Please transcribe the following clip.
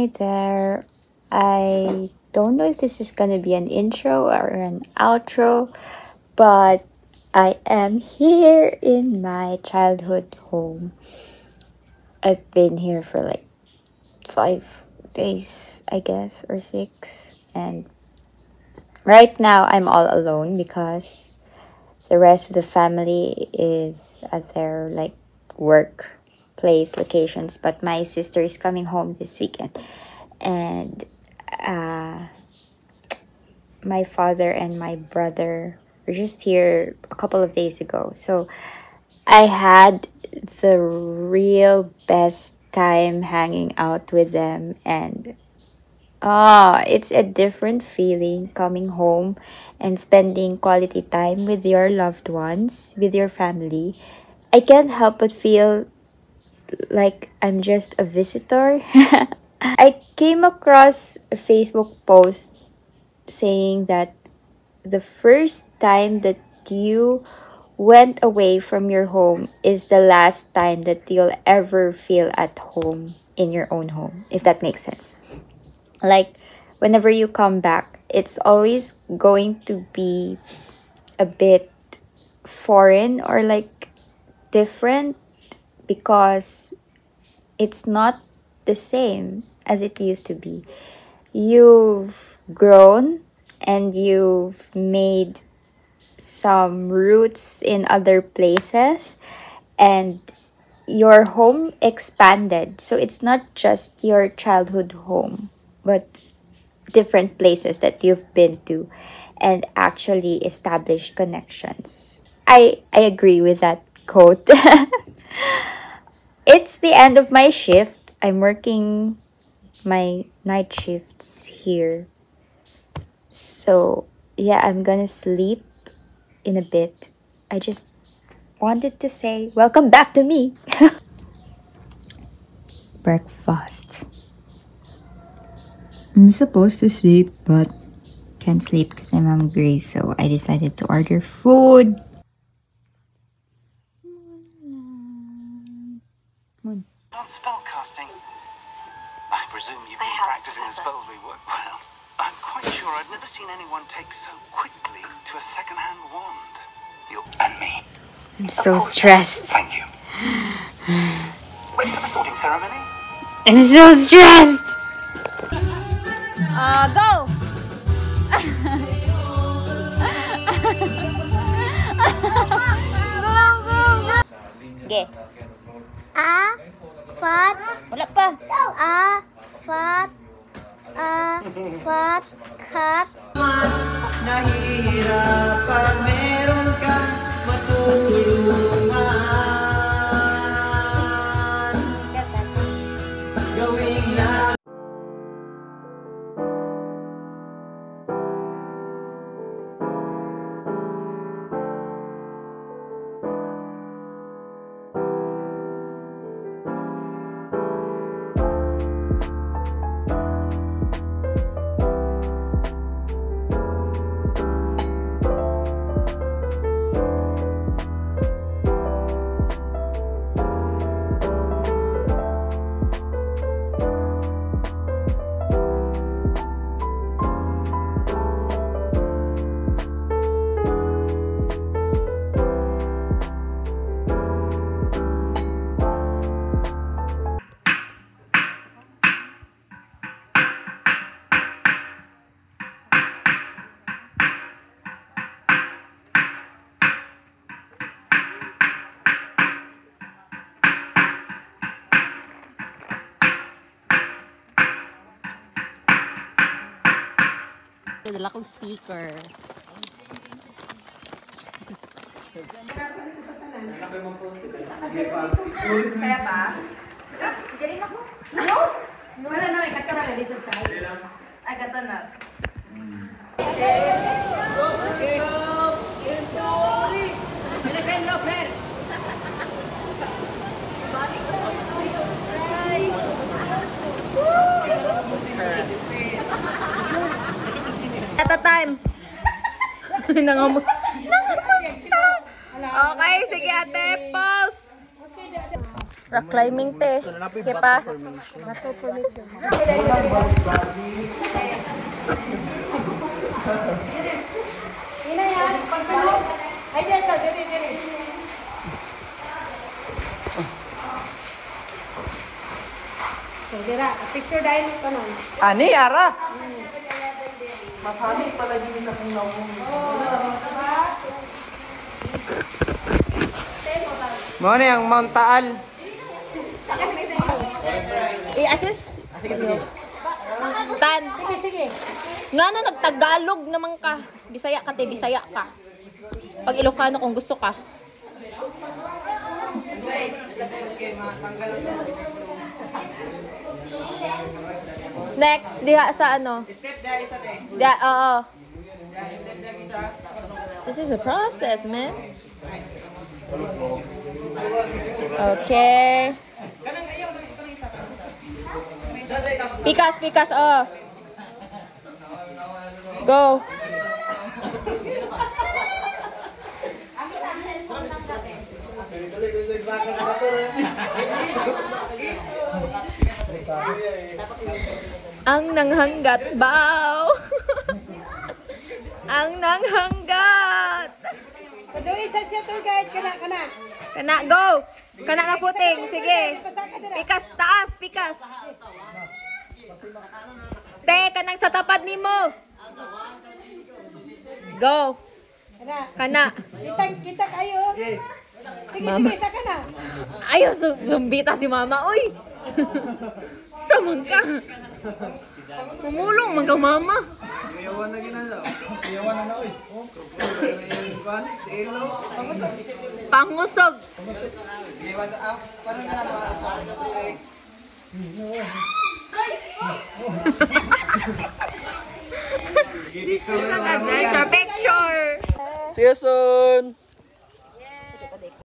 Hi there. I don't know if this is gonna be an intro or an outro, but I am here in my childhood home. I've been here for like 5 days, I guess, or 6. And right now I'm all alone because the rest of the family is at their like work place locations. But my sister is coming home this weekend. And uh, my father and my brother were just here a couple of days ago. So I had the real best time hanging out with them, and it's a different feeling coming home and spending quality time with your loved ones, with your family. I can't help but feel like I'm just a visitor. I came across a Facebook post saying that the first time that you went away from your home is the last time that you'll ever feel at home in your own home, if that makes sense. Like, whenever you come back, it's always going to be a bit foreign or like different because it's not the same as it used to be. You've grown and you've made some roots in other places, and your home expanded. So it's not just your childhood home, but different places that you've been to and actually established connections. I agree with that quote. It's the end of my shift. I'm working my night shifts here. So, yeah, I'm gonna sleep in a bit. I just wanted to say, welcome back to me. Breakfast. I'm supposed to sleep, but can't sleep because I'm hungry, so I decided to order food. On spellcasting. I presume you've been practicing the spells we work well. I'm quite sure I've never seen anyone take so quickly to a second-hand wand. You and me. I'm so stressed. Thank you. Wait for the sorting ceremony? I'm so stressed. Go! Ge. Fat. Wala pa. Fat. Fat. Cat. Nahihirapan, meron kang matutulungan. Gawing lahat. Dala kong speaker. Kaya pa? Galing ako. No? Wala na, ikat ka na ready sa tayo. Ay, gato na. At a time. Nangamusta. Okay, sige ate, pause. Rock climbing te. Kaya pa. So, dira, picture dahil ko nun. Ani, Ara? Masali pala din na kung mo na yung Mount Taal. I-assist. Sige, sige. Tan. Sige. Nga na nagtagalog naman ka. Bisaya ka te, Bisaya ka. Pag Ilocano kung gusto ka. Next, diha sa ano? Step dahil isa te. Diha, oo. Step dahil isa. This is a process, man. Okay. Pikas, oh. Go. Ang nanghanggat baw. Ang nanghanggat. Kundo isa siya tour guide, kana. Kana, go. Kana na puting. Sige. Pikas, taas, pikas. Te, kanang sa tapad nimo. Go. Kana. Kita kayo. Sige, isa ka na. Ayaw, zumbita si mama. Uy. Samang ka. Mamulong, mga mama. Iyawan na ginagawa. Iyawan na na, oy. Pangusog. Iyawan na, parang alam Adventure picture. See you soon!